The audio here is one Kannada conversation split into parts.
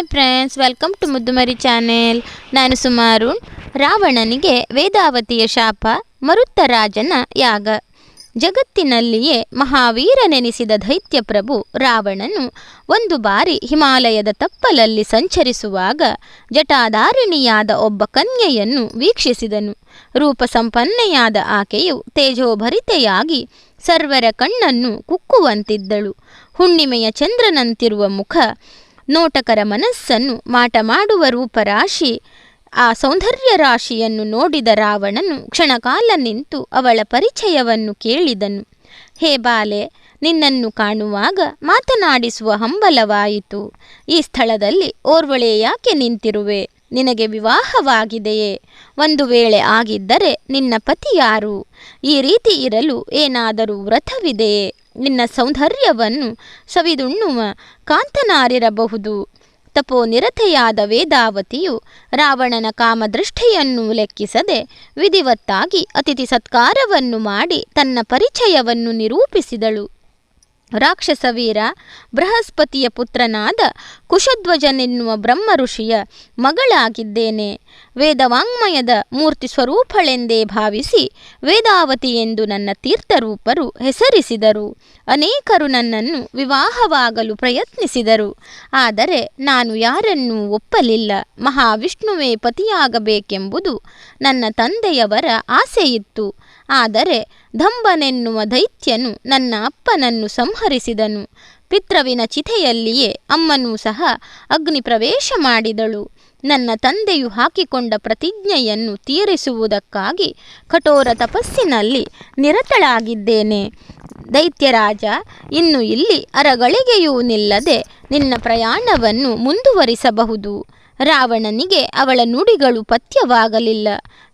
Hi friends, welcome to Muddumari channel. ನಾನು ಸುಮಾರು. ರಾವಣನಿಗೆ ವೇದಾವತಿಯ ಶಾಪ, ಮರುತ್ತರಾಜನ ಯಾಗ. ಜಗತ್ತಿನಲ್ಲಿಯೇ ಮಹಾವೀರನೆನಿಸಿದ ದೈತ್ಯಪ್ರಭು ರಾವಣನು ಒಂದು ಬಾರಿ ಹಿಮಾಲಯದ ತಪ್ಪಲಲ್ಲಿ ಸಂಚರಿಸುವಾಗ ಜಟಾಧಾರಿಣಿಯಾದ ಒಬ್ಬ ಕನ್ಯೆಯನ್ನು ವೀಕ್ಷಿಸಿದನು. ರೂಪಸಂಪನ್ನೆಯಾದ ಆಕೆಯು ತೇಜೋಭರಿತೆಯಾಗಿ ಸರ್ವರ ಕಣ್ಣನ್ನು ಕುಕ್ಕುವಂತಿದ್ದಳು. ಹುಣ್ಣಿಮೆಯ ಚಂದ್ರನಂತಿರುವ ಮುಖ, ನೋಟಕರ ಮನಸ್ಸನ್ನು ಮಾಟ ಮಾಡುವ ರೂಪರಾಶಿ. ಆ ಸೌಂದರ್ಯ ರಾಶಿಯನ್ನು ನೋಡಿದ ರಾವಣನು ಕ್ಷಣಕಾಲ ನಿಂತು ಅವಳ ಪರಿಚಯವನ್ನು ಕೇಳಿದನು. ಹೇ ಬಾಲೆ, ನಿನ್ನನ್ನು ಕಾಣುವಾಗ ಮಾತನಾಡಿಸುವ ಹಂಬಲವಾಯಿತು. ಈ ಸ್ಥಳದಲ್ಲಿ ಓರ್ವಳೆ ಯಾಕೆ ನಿಂತಿರುವೆ? ನಿನಗೆ ವಿವಾಹವಾಗಿದೆಯೇ? ಒಂದು ವೇಳೆ ಆಗಿದ್ದರೆ ನಿನ್ನ ಪತಿ ಯಾರು? ಈ ರೀತಿ ಇರಲು ಏನಾದರೂ ವ್ರತವಿದೆಯೇ? ನಿನ್ನ ಸೌಂದರ್ಯವನ್ನು ಸವಿದುಣ್ಣುವ ಕಾಂತನಾರಿರಬಹುದು. ತಪೋನಿರತೆಯಾದ ವೇದಾವತಿಯು ರಾವಣನ ಕಾಮದೃಷ್ಟಿಯನ್ನು ಲೆಕ್ಕಿಸದೆ ವಿಧಿವತ್ತಾಗಿ ಅತಿಥಿ ಸತ್ಕಾರವನ್ನು ಮಾಡಿ ತನ್ನ ಪರಿಚಯವನ್ನು ನಿರೂಪಿಸಿದಳು. ರಾಕ್ಷಸವೀರ ಬೃಹಸ್ಪತಿಯ ಪುತ್ರನಾದ ಕುಶಧ್ವಜನೆನ್ನುವ ಬ್ರಹ್ಮ ಋಷಿಯ ಮಗಳಾಗಿದ್ದೇನೆ. ವೇದವಾಂಗ್ಮಯದ ಮೂರ್ತಿ ಸ್ವರೂಪಳೆಂದೇ ಭಾವಿಸಿ ವೇದಾವತಿ ಎಂದು ನನ್ನ ತೀರ್ಥರೂಪರು ಹೆಸರಿಸಿದರು. ಅನೇಕರು ನನ್ನನ್ನು ವಿವಾಹವಾಗಲು ಪ್ರಯತ್ನಿಸಿದರು. ಆದರೆ ನಾನು ಯಾರನ್ನೂ ಒಪ್ಪಲಿಲ್ಲ. ಮಹಾವಿಷ್ಣುವೇ ಪತಿಯಾಗಬೇಕೆಂಬುದು ನನ್ನ ತಂದೆಯವರ ಆಸೆಯಿತ್ತು. ಆದರೆ ದಂಬನೆನ್ನುವ ದೈತ್ಯನು ನನ್ನ ಅಪ್ಪನನ್ನು ಸಂಹರಿಸಿದನು. ಪಿತೃವಿನ ಚಿತೆಯಲ್ಲಿಯೇ ಅಮ್ಮನೂ ಸಹ ಅಗ್ನಿ ಪ್ರವೇಶ ಮಾಡಿದಳು. ನನ್ನ ತಂದೆಯು ಹಾಕಿಕೊಂಡ ಪ್ರತಿಜ್ಞೆಯನ್ನು ತೀರಿಸುವುದಕ್ಕಾಗಿ ಕಠೋರ ತಪಸ್ಸಿನಲ್ಲಿ ನಿರತಳಾಗಿದ್ದೇನೆ. ದೈತ್ಯರಾಜ, ಇನ್ನು ಇಲ್ಲಿ ಅರಗಳಿಗೆಯೂ ನಿಲ್ಲದೆ ನಿನ್ನ ಪ್ರಯಾಣವನ್ನು ಮುಂದುವರಿಸಬಹುದು. ರಾವಣನಿಗೆ ಅವಳ ನುಡಿಗಳು ಪಥ್ಯವಾಗಲಿಲ್ಲ.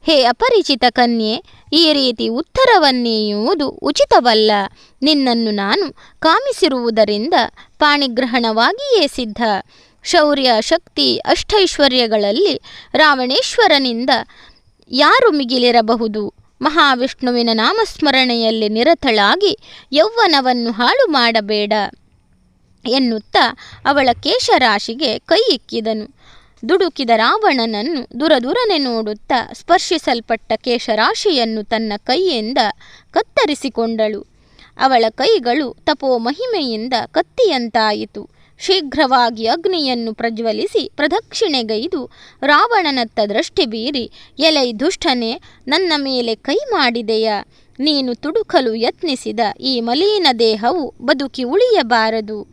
ಹೇ ಅಪರಿಚಿತ ಕನ್ಯೆ, ಈ ರೀತಿ ಉತ್ತರವನ್ನೀಯುವುದು ಉಚಿತವಲ್ಲ. ನಿನ್ನನ್ನು ನಾನು ಕಾಮಿಸಿರುವುದರಿಂದ ಪಾಣಿಗ್ರಹಣವಾಗಿಯೇ ಸಿದ್ಧ. ಶೌರ್ಯ, ಶಕ್ತಿ, ಅಷ್ಟೈಶ್ವರ್ಯಗಳಲ್ಲಿ ರಾವಣೇಶ್ವರನಿಂದ ಯಾರು ಮಿಗಿಲಿರಬಹುದು? ಮಹಾವಿಷ್ಣುವಿನ ನಾಮಸ್ಮರಣೆಯಲ್ಲಿ ನಿರತಳಾಗಿ ಯೌವನವನ್ನು ಹಾಳು ಮಾಡಬೇಡ ಎನ್ನುತ್ತಾ ಅವಳ ಕೇಶರಾಶಿಗೆ ಕೈ ಇಕ್ಕಿದನು. ದುಡುಕಿದ ರಾವಣನನ್ನು ದುರದುರನೆ ನೋಡುತ್ತಾ ಸ್ಪರ್ಶಿಸಲ್ಪಟ್ಟ ಕೇಶರಾಶಿಯನ್ನು ತನ್ನ ಕೈಯಿಂದ ಕತ್ತರಿಸಿಕೊಂಡಳು. ಅವಳ ಕೈಗಳು ತಪೋ ಮಹಿಮೆಯಿಂದ ಕತ್ತಿಯಂತಾಯಿತು. ಶೀಘ್ರವಾಗಿ ಅಗ್ನಿಯನ್ನು ಪ್ರಜ್ವಲಿಸಿ ಪ್ರದಕ್ಷಿಣೆಗೈದು ರಾವಣನತ್ತ ದೃಷ್ಟಿ ಬೀರಿ, ಎಲೈ ದುಷ್ಟನೆ, ನನ್ನ ಮೇಲೆ ಕೈ ಮಾಡಿದೆಯಾ? ನೀನು ಯತ್ನಿಸಿದ ಈ ಮಲೀನ ದೇಹವು ಬದುಕಿ ಉಳಿಯಬಾರದು.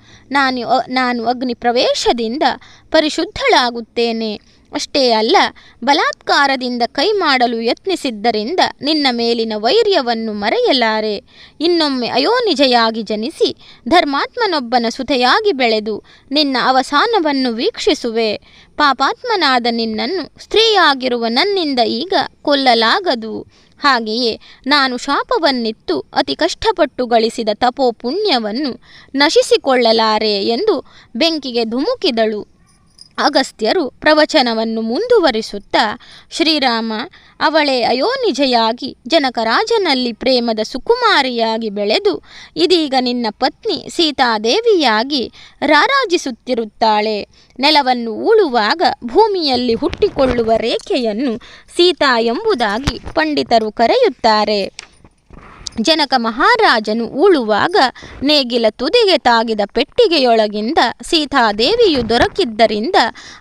ನಾನು ಅಗ್ನಿ ಪ್ರವೇಶದಿಂದ ಪರಿಶುದ್ಧಳಾಗುತ್ತೇನೆ. ಅಷ್ಟೇ ಅಲ್ಲ, ಬಲಾತ್ಕಾರದಿಂದ ಕೈ ಮಾಡಲು ಯತ್ನಿಸಿದ್ದರಿಂದ ನಿನ್ನ ಮೇಲಿನ ವೈರ್ಯವನ್ನು ಮರೆಯಲಾರೆ. ಇನ್ನೊಮ್ಮೆ ಅಯೋನಿಜೆಯಾಗಿ ಜನಿಸಿ ಧರ್ಮಾತ್ಮನೊಬ್ಬನ ಸುತೆಯಾಗಿ ಬೆಳೆದು ನಿನ್ನ ಅವಸಾನವನ್ನು ವೀಕ್ಷಿಸುವೆ. ಪಾಪಾತ್ಮನಾದ ನಿನ್ನನ್ನು ಸ್ತ್ರೀಯಾಗಿರುವ ನನ್ನಿಂದ ಈಗ ಕೊಲ್ಲಲಾಗದು. ಹಾಗೆಯೇ ನಾನು ಶಾಪವನ್ನಿತ್ತು ಅತಿ ಕಷ್ಟಪಟ್ಟು ಗಳಿಸಿದ ತಪೋ ಪುಣ್ಯವನ್ನು ನಶಿಸಿಕೊಳ್ಳಲಾರೆ ಎಂದು ಬೆಂಕಿಗೆ ಧುಮುಕಿದಳು. ಅಗಸ್ತ್ಯರು ಪ್ರವಚನವನ್ನು ಮುಂದುವರಿಸುತ್ತಾ, ಶ್ರೀರಾಮ, ಅವಳೇ ಅಯೋನಿಜೆಯಾಗಿ ಜನಕರಾಜನಲ್ಲಿ ಪ್ರೇಮದ ಸುಕುಮಾರಿಯಾಗಿ ಬೆಳೆದು ಇದೀಗ ನಿನ್ನ ಪತ್ನಿ ಸೀತಾದೇವಿಯಾಗಿ ರಾರಾಜಿಸುತ್ತಿರುತ್ತಾಳೆ. ನೆಲವನ್ನು ಉಳುವಾಗ ಭೂಮಿಯಲ್ಲಿ ಹುಟ್ಟಿಕೊಳ್ಳುವ ರೇಖೆಯನ್ನು ಸೀತಾ ಎಂಬುದಾಗಿ ಪಂಡಿತರು ಕರೆಯುತ್ತಾರೆ. ಜನಕ ಮಹಾರಾಜನು ಉಳುವಾಗ ನೇಗಿಲ ತುದಿಗೆ ತಾಗಿದ ಪೆಟ್ಟಿಗೆಯೊಳಗಿಂದ ಸೀತಾದೇವಿಯು ದೊರಕಿದ್ದರಿಂದ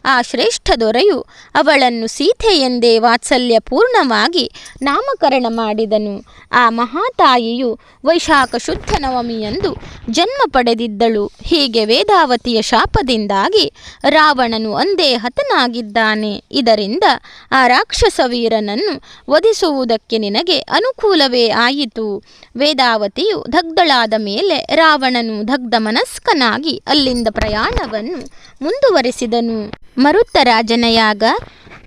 ಆ ಶ್ರೇಷ್ಠ ದೊರೆಯು ಅವಳನ್ನು ಸೀತೆ ಎಂದೇ ವಾತ್ಸಲ್ಯಪೂರ್ಣವಾಗಿ ನಾಮಕರಣ ಮಾಡಿದನು. ಆ ಮಹಾತಾಯಿಯು ವೈಶಾಖ ಶುದ್ಧ ನವಮಿಯಂದು ಜನ್ಮ ಪಡೆದಿದ್ದಳು. ಹೀಗೆ ವೇದಾವತಿಯ ಶಾಪದಿಂದಾಗಿ ರಾವಣನು ಅಂದೇ ಹತನಾಗಿದ್ದಾನೆ. ಇದರಿಂದ ಆ ರಾಕ್ಷಸ ವೀರನನ್ನು ವಧಿಸುವುದಕ್ಕೆ ನಿನಗೆ ಅನುಕೂಲವೇ ಆಯಿತು. ವೇದಾವತಿಯು ದಗ್ಧಳಾದ ಮೇಲೆ ರಾವಣನು ದಗ್ಧ ಮನಸ್ಕನಾಗಿ ಅಲ್ಲಿಂದ ಪ್ರಯಾಣವನ್ನು ಮುಂದುವರಿಸಿದನು. ಮರುತ್ತರಾಜನ ಯಾಗ.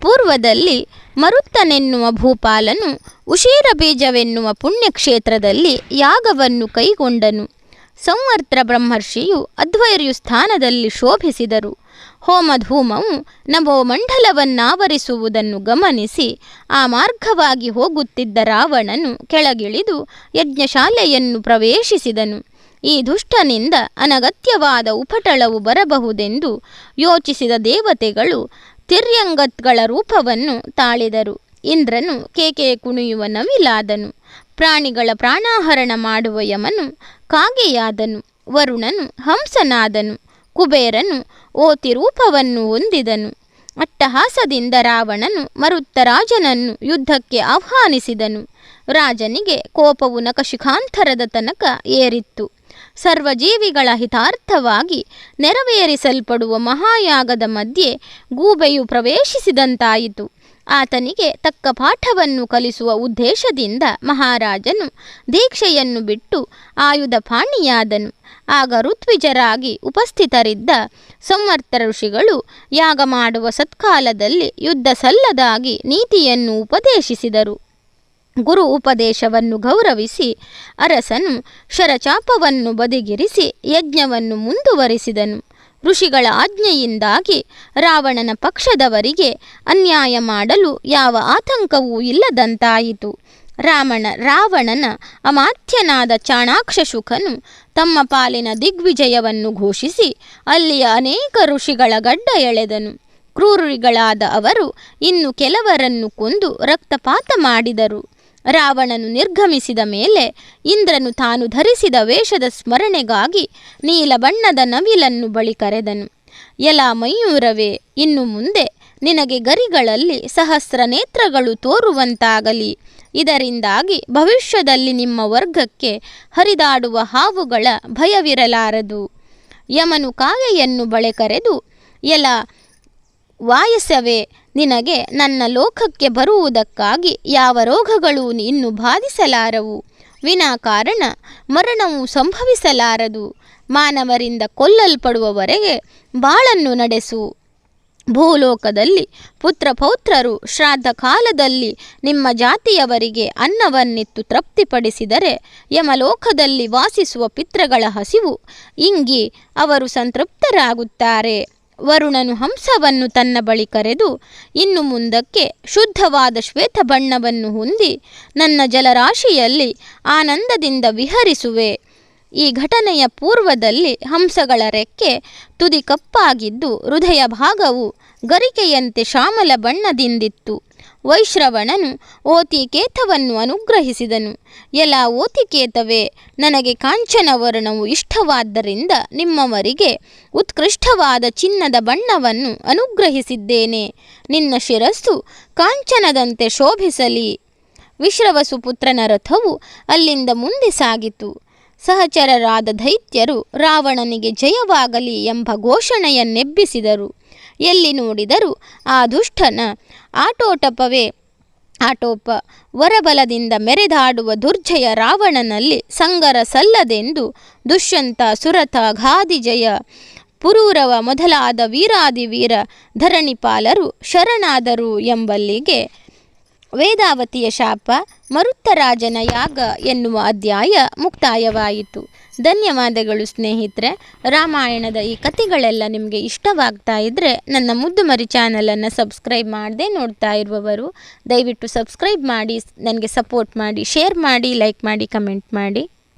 ಪೂರ್ವದಲ್ಲಿ ಮರುತ್ತನೆನ್ನುವ ಭೂಪಾಲನು ಉಶೀರ ಬೀಜವೆನ್ನುವ ಪುಣ್ಯಕ್ಷೇತ್ರದಲ್ಲಿ ಯಾಗವನ್ನು ಕೈಗೊಂಡನು. ಸಂವರ್ತ್ರ ಬ್ರಹ್ಮರ್ಷಿಯು ಅಧ್ವರ್ಯು ಸ್ಥಾನದಲ್ಲಿ ಶೋಭಿಸಿದರು. ಹೋಮಧೂಮವು ನಭೋಮಂಡಲವನ್ನಾವರಿಸುವುದನ್ನು ಗಮನಿಸಿ ಆ ಮಾರ್ಗವಾಗಿ ಹೋಗುತ್ತಿದ್ದ ರಾವಣನು ಕೆಳಗಿಳಿದು ಯಜ್ಞಶಾಲೆಯನ್ನು ಪ್ರವೇಶಿಸಿದನು. ಈ ದುಷ್ಟನಿಂದ ಅನಗತ್ಯವಾದ ಉಪಟಳವು ಬರಬಹುದೆಂದು ಯೋಚಿಸಿದ ದೇವತೆಗಳು ತಿರ್ಯಂಗತ್ಗಳ ರೂಪವನ್ನು ತಾಳಿದರು. ಇಂದ್ರನು ಕೇಕೆ ಕುಣಿಯುವ ನವಿಲಾದನು. ಪ್ರಾಣಿಗಳ ಪ್ರಾಣಾಹರಣ ಮಾಡುವ ಯಮನು ಕಾಗೆಯಾದನು. ವರುಣನು ಹಂಸನಾದನು. ಕುಬೇರನು ಓತಿ ರೂಪವನ್ನು ಹೊಂದಿದನು. ಅಟ್ಟಹಾಸದಿಂದ ರಾವಣನು ಮರುತ್ತರಾಜನನ್ನು ಯುದ್ಧಕ್ಕೆ ಆಹ್ವಾನಿಸಿದನು. ರಾಜನಿಗೆ ಕೋಪವು ನಖಶಿಖಾಂತರದ ತನಕ ಏರಿತ್ತು. ಸರ್ವಜೀವಿಗಳ ಹಿತಾರ್ಥವಾಗಿ ನೆರವೇರಿಸಲ್ಪಡುವ ಮಹಾಯಾಗದ ಮಧ್ಯೆ ಗೂಬೆಯು ಪ್ರವೇಶಿಸಿದಂತಾಯಿತು. ಆತನಿಗೆ ತಕ್ಕ ಪಾಠವನ್ನು ಕಲಿಸುವ ಉದ್ದೇಶದಿಂದ ಮಹಾರಾಜನು ದೀಕ್ಷೆಯನ್ನು ಬಿಟ್ಟು ಆಯುಧ ಪಾಣಿಯಾದನು. ಆಗ ಋತ್ವಿಜರಾಗಿ ಉಪಸ್ಥಿತರಿದ್ದ ಸಂವರ್ತ ಋಷಿಗಳು ಯಾಗ ಮಾಡುವ ಸತ್ಕಾಲದಲ್ಲಿ ಯುದ್ಧ ಸಲ್ಲದಾಗಿ ನೀತಿಯನ್ನು ಉಪದೇಶಿಸಿದರು. ಗುರು ಉಪದೇಶವನ್ನು ಗೌರವಿಸಿ ಅರಸನು ಶರಚಾಪವನ್ನು ಬದಿಗಿರಿಸಿ ಯಜ್ಞವನ್ನು ಮುಂದುವರಿಸಿದನು. ಋಷಿಗಳ ಆಜ್ಞೆಯಿಂದಾಗಿ ರಾವಣನ ಪಕ್ಷದವರಿಗೆ ಅನ್ಯಾಯ ಮಾಡಲು ಯಾವ ಆತಂಕವೂ ಇಲ್ಲದಂತಾಯಿತು. ರಾವಣನ ಅಮಾತ್ಯನಾದ ಚಾಣಾಕ್ಷ ಶುಕನು ತಮ್ಮ ಪಾಲಿನ ದಿಗ್ವಿಜಯವನ್ನು ಘೋಷಿಸಿ ಅಲ್ಲಿಯ ಅನೇಕ ಋಷಿಗಳ ಗಡ್ಡ ಎಳೆದನು. ಕ್ರೂರಿಗಳಾದ ಅವರು ಇನ್ನು ಕೆಲವರನ್ನು ಕೊಂದು ರಕ್ತಪಾತ ಮಾಡಿದರು. ರಾವಣನು ನಿರ್ಗಮಿಸಿದ ಮೇಲೆ ಇಂದ್ರನು ತಾನು ಧರಿಸಿದ ವೇಷದ ಸ್ಮರಣೆಗಾಗಿ ನೀಲ ಬಣ್ಣದ ನವಿಲನ್ನು ಬಳಿ ಕರೆದನು. ಎಲ ಮಯೂರವೇ, ಇನ್ನು ಮುಂದೆ ನಿನಗೆ ಗರಿಗಳಲ್ಲಿ ಸಹಸ್ರ ನೇತ್ರಗಳು ತೋರುವಂತಾಗಲಿ. ಇದರಿಂದಾಗಿ ಭವಿಷ್ಯದಲ್ಲಿ ನಿಮ್ಮ ವರ್ಗಕ್ಕೆ ಹರಿದಾಡುವ ಹಾವುಗಳ ಭಯವಿರಲಾರದು. ಯಮನು ಕಾಗೆಯನ್ನು ಬಳೆ ಕರೆದು, ಎಲ ವಾಯಸವೇ, ನಿನಗೆ ನನ್ನ ಲೋಕಕ್ಕೆ ಬರುವುದಕ್ಕಾಗಿ ಯಾವ ರೋಗಗಳೂ ಇನ್ನು ಬಾಧಿಸಲಾರವು. ವಿನಾಕಾರಣ ಮರಣವು ಸಂಭವಿಸಲಾರದು. ಮಾನವರಿಂದ ಕೊಲ್ಲಲ್ಪಡುವವರೆಗೆ ಬಾಳನ್ನು ನಡೆಸು. ಭೂಲೋಕದಲ್ಲಿ ಪುತ್ರ ಪೌತ್ರರು ಶ್ರಾದ್ದ ಕಾಲದಲ್ಲಿ ನಿಮ್ಮ ಜಾತಿಯವರಿಗೆ ಅನ್ನವನ್ನಿತ್ತು ತೃಪ್ತಿಪಡಿಸಿದರೆ ಯಮಲೋಕದಲ್ಲಿ ವಾಸಿಸುವ ಪಿತೃಗಳ ಹಸಿವು ಇಂಗಿ ಅವರು ಸಂತೃಪ್ತರಾಗುತ್ತಾರೆ. ವರುಣನು ಹಂಸವನ್ನು ತನ್ನ ಬಳಿ ಕರೆದು, ಇನ್ನು ಮುಂದಕ್ಕೆ ಶುದ್ಧವಾದ ಶ್ವೇತ ಬಣ್ಣವನ್ನು ಹೊಂದಿ ನನ್ನ ಜಲರಾಶಿಯಲ್ಲಿ ಆನಂದದಿಂದ ವಿಹರಿಸುವೆ. ಈ ಘಟನೆಯ ಪೂರ್ವದಲ್ಲಿ ಹಂಸಗಳ ರೆಕ್ಕೆ ತುದಿ ಕಪ್ಪಾಗಿದ್ದು ಹೃದಯ ಭಾಗವು ಗರಿಕೆಯಂತೆ ಶ್ಯಾಮಲ ಬಣ್ಣದಿಂದಿತ್ತು. ವೈಶ್ರವಣನು ಓತಿಕೇತವನ್ನು ಅನುಗ್ರಹಿಸಿದನು. ಎಲ ಓತಿಕೇತವೇ, ನನಗೆ ಕಾಂಚನ ವರ್ಣವು ಇಷ್ಟವಾದ್ದರಿಂದ ನಿಮ್ಮವರಿಗೆ ಉತ್ಕೃಷ್ಟವಾದ ಚಿನ್ನದ ಬಣ್ಣವನ್ನು ಅನುಗ್ರಹಿಸಿದ್ದೇನೆ. ನಿನ್ನ ಶಿರಸ್ಸು ಕಾಂಚನದಂತೆ ಶೋಭಿಸಲಿ. ವಿಶ್ರವಸು ಪುತ್ರನ ರಥವು ಅಲ್ಲಿಂದ ಮುಂದೆ ಸಾಗಿತು. ಸಹಚರರಾದ ದೈತ್ಯರು ರಾವಣನಿಗೆ ಜಯವಾಗಲಿ ಎಂಬ ಘೋಷಣೆಯನ್ನೆಬ್ಬಿಸಿದರು. ಎಲ್ಲಿ ನೋಡಿದರೂ ಆ ದುಷ್ಟನ ಆಟೋಪ ವರಬಲದಿಂದ ಮೆರೆದಾಡುವ ದುರ್ಜಯ ರಾವಣನಲ್ಲಿ ಸಂಗರ ಸಲ್ಲದೆಂದು ದುಷ್ಯಂತ, ಸುರಥ, ಘಾದಿಜಯ, ಪುರೂರವ ಮೊದಲಾದ ವೀರಾದಿವೀರ ಧರಣಿಪಾಲರು ಶರಣಾದರು ಎಂಬಲ್ಲಿಗೆ ವೇದಾವತಿಯ ಶಾಪ ಮರುತ್ತರಾಜನ ಯಾಗ ಎನ್ನುವ ಅಧ್ಯಾಯ ಮುಕ್ತಾಯವಾಯಿತು. ಧನ್ಯವಾದಗಳು ಸ್ನೇಹಿತರೆ. ರಾಮಾಯಣದ ಈ ಕಥೆಗಳೆಲ್ಲ ನಿಮಗೆ ಇಷ್ಟವಾಗ್ತಾ ಇದ್ದರೆ ನನ್ನ ಮುದ್ದುಮರಿ ಚಾನಲನ್ನು ಸಬ್ಸ್ಕ್ರೈಬ್ ಮಾಡದೆ ನೋಡ್ತಾ ಇರುವವರು ದಯವಿಟ್ಟು ಸಬ್ಸ್ಕ್ರೈಬ್ ಮಾಡಿ, ನನಗೆ ಸಪೋರ್ಟ್ ಮಾಡಿ, ಶೇರ್ ಮಾಡಿ, ಲೈಕ್ ಮಾಡಿ, ಕಮೆಂಟ್ ಮಾಡಿ.